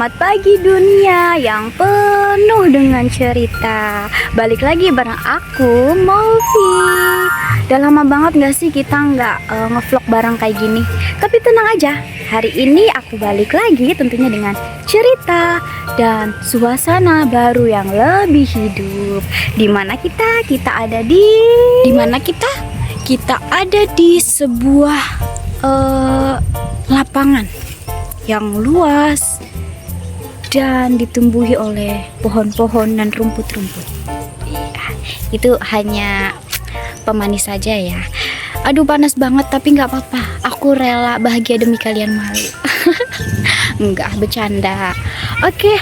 Selamat pagi dunia yang penuh dengan cerita. Balik lagi bareng aku, Molvi. Udah lama banget gak sih kita nggak ngevlog bareng kayak gini. Tapi tenang aja, hari ini aku balik lagi tentunya dengan cerita dan suasana baru yang lebih hidup. Dimana kita ada di... Dimana kita ada di sebuah lapangan yang luas dan ditumbuhi oleh pohon-pohon dan rumput-rumput. Ya, itu hanya pemanis saja ya. Aduh panas banget tapi nggak apa-apa. Aku rela bahagia demi kalian malu. Enggak, bercanda. Oke.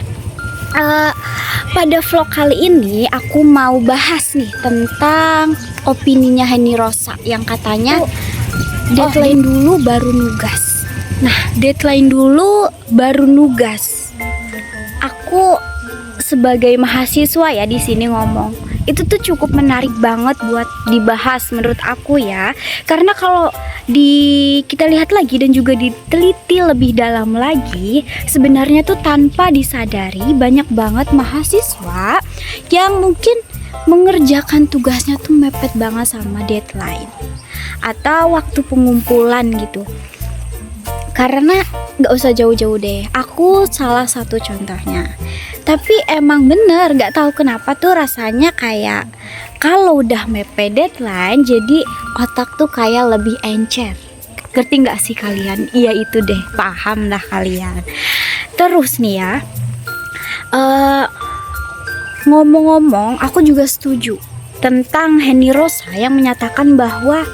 Pada vlog kali ini aku mau bahas nih tentang opininya Henny Rosa yang katanya deadline dulu baru nugas. Nah, deadline dulu baru nugas. Aku sebagai mahasiswa ya di sini ngomong, itu tuh cukup menarik banget buat dibahas menurut aku ya. Karena kalau kita lihat lagi dan juga diteliti lebih dalam lagi, sebenarnya tuh tanpa disadari banyak banget mahasiswa yang mungkin mengerjakan tugasnya tuh mepet banget sama deadline atau waktu pengumpulan gitu. Karena gak usah jauh-jauh deh, aku salah satu contohnya. Tapi emang bener, gak tahu kenapa tuh rasanya kayak kalau udah mepet deadline, jadi otak tuh kayak lebih encer. Ngerti gak sih kalian? Iya itu deh, paham lah kalian. Terus nih ya, ngomong-ngomong, aku juga setuju tentang Henny Rosa yang menyatakan bahwa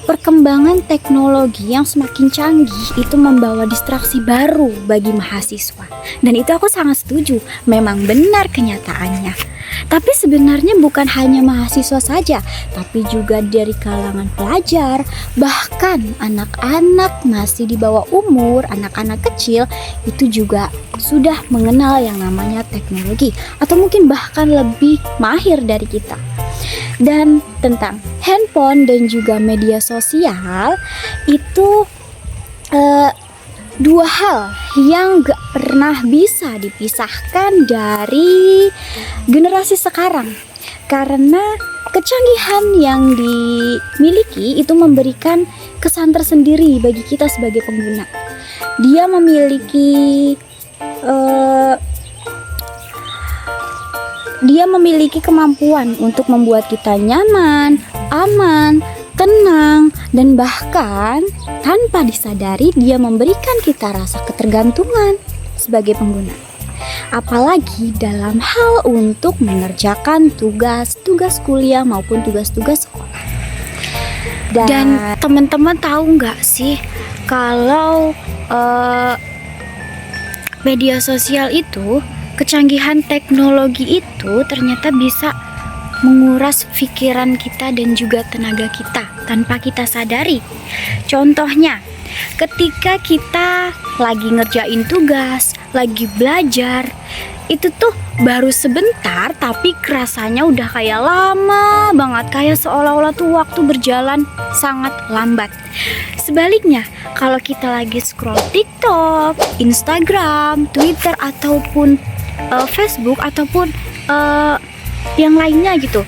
perkembangan teknologi yang semakin canggih itu membawa distraksi baru bagi mahasiswa. Dan itu aku sangat setuju, memang benar kenyataannya. Tapi sebenarnya bukan hanya mahasiswa saja, tapi juga dari kalangan pelajar, bahkan anak-anak masih di bawah umur, anak-anak kecil itu juga sudah mengenal yang namanya teknologi, atau mungkin bahkan lebih mahir dari kita. Dan tentang handphone dan juga media sosial itu dua hal yang gak pernah bisa dipisahkan dari generasi sekarang. Karena kecanggihan yang dimiliki itu memberikan kesan tersendiri bagi kita sebagai pengguna. Dia memiliki kemampuan untuk membuat kita nyaman, aman, tenang, dan bahkan tanpa disadari dia memberikan kita rasa ketergantungan sebagai pengguna. Apalagi dalam hal untuk mengerjakan tugas kuliah maupun tugas-tugas sekolah. Dan teman-teman tahu nggak sih kalau media sosial itu, kecanggihan teknologi itu ternyata bisa menguras pikiran kita dan juga tenaga kita tanpa kita sadari. Contohnya, ketika kita lagi ngerjain tugas, lagi belajar, itu tuh baru sebentar tapi kerasanya udah kayak lama banget, kayak seolah-olah tuh waktu berjalan sangat lambat. Sebaliknya, kalau kita lagi scroll TikTok, Instagram, Twitter ataupun Facebook ataupun yang lainnya gitu,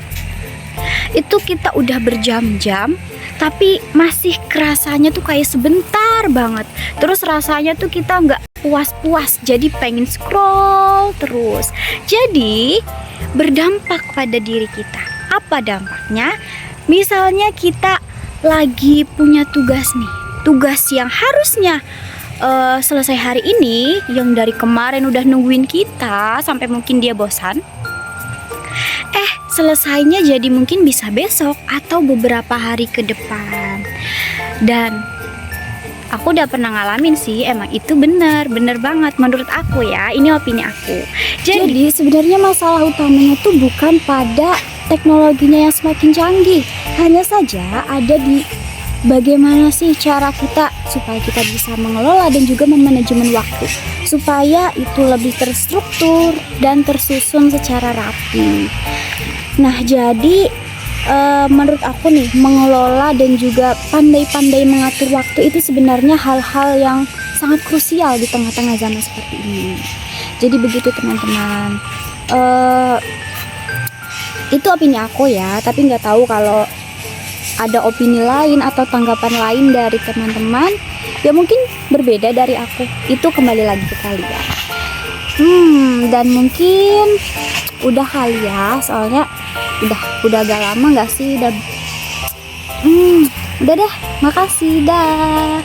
itu kita udah berjam-jam tapi masih kerasanya tuh kayak sebentar banget. Terus rasanya tuh kita nggak puas-puas, jadi pengen scroll terus. Jadi berdampak pada diri kita. Apa dampaknya? Misalnya kita lagi punya tugas nih, tugas yang harusnya selesai hari ini, yang dari kemarin udah nungguin kita sampai mungkin dia bosan. Selesainya jadi mungkin bisa besok atau beberapa hari ke depan. Dan aku udah pernah ngalamin sih, emang itu bener banget menurut aku ya. Ini opini aku. Jadi sebenarnya masalah utamanya tuh bukan pada teknologinya yang semakin canggih, hanya saja ada di bagaimana sih cara kita supaya kita bisa mengelola dan juga memanajemen waktu, supaya itu lebih terstruktur dan tersusun secara rapi. Nah, jadi menurut aku nih, mengelola dan juga pandai-pandai mengatur waktu itu sebenarnya hal-hal yang sangat krusial di tengah-tengah zaman seperti ini. Jadi begitu teman-teman. Itu opini aku ya, tapi nggak tahu kalau ada opini lain atau tanggapan lain dari teman-teman ya mungkin berbeda dari aku. Itu kembali lagi ke kalian. Dan mungkin udah kali ya, soalnya udah agak lama nggak sih, udah deh, makasih dah.